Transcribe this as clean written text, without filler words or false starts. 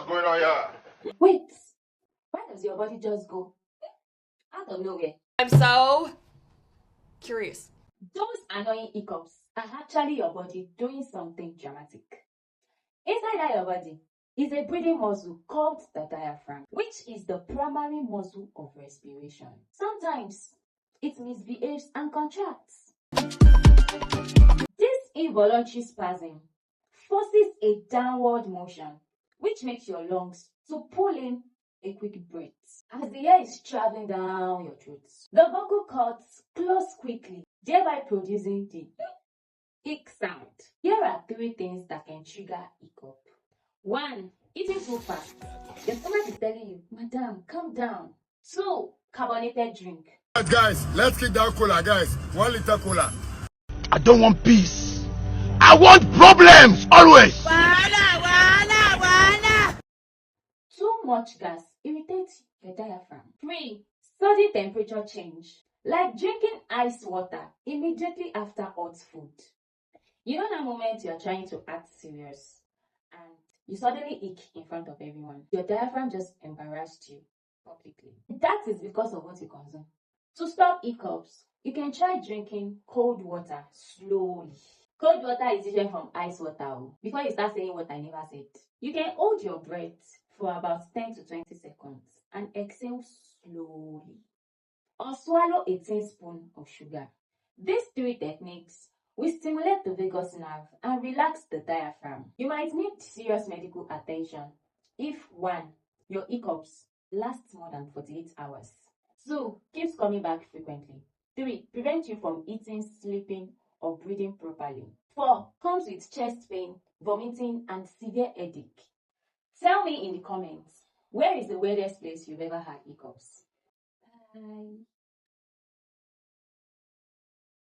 going on here? Wait, why does your body just go out of nowhere? I'm so curious. Those annoying hiccups are actually your body doing something dramatic. Inside your body is a breathing muscle called the diaphragm, which is the primary muscle of respiration. Sometimes it misbehaves and contracts. This involuntary spasm forces a downward motion, which makes your lungs to pull in a quick breath. As the air is traveling down your throat, the vocal cords close quickly, thereby producing the hic sound. Here are 3 things that can trigger hiccup. 1. Eating too fast. Your stomach is telling you, Madam, calm down. 2. Carbonated drink. Guys, let's kick down cola, guys. 1 liter cola. I don't want peace. I want problems always. Too much gas irritates your diaphragm. 3. Sudden temperature change, like drinking ice water immediately after hot food. You know that moment you're trying to act serious and you suddenly ick in front of everyone. Your diaphragm just embarrassed you publicly. That is because of what you consume. To stop hiccups, you can try drinking cold water slowly. Cold water is different from ice water. Before you start saying what I never said, you can hold your breath for about 10 to 20 seconds and exhale slowly. Or swallow a teaspoon of sugar. These 3 techniques will stimulate the vagus nerve and relax the diaphragm. You might need serious medical attention if 1. Your hiccups last more than 48 hours. 2. Keeps coming back frequently. 3. Prevent you from eating, sleeping, or breathing properly. 4. Comes with chest pain, vomiting, and severe headache. Tell me in the comments, where is the weirdest place you've ever had hiccups? Bye.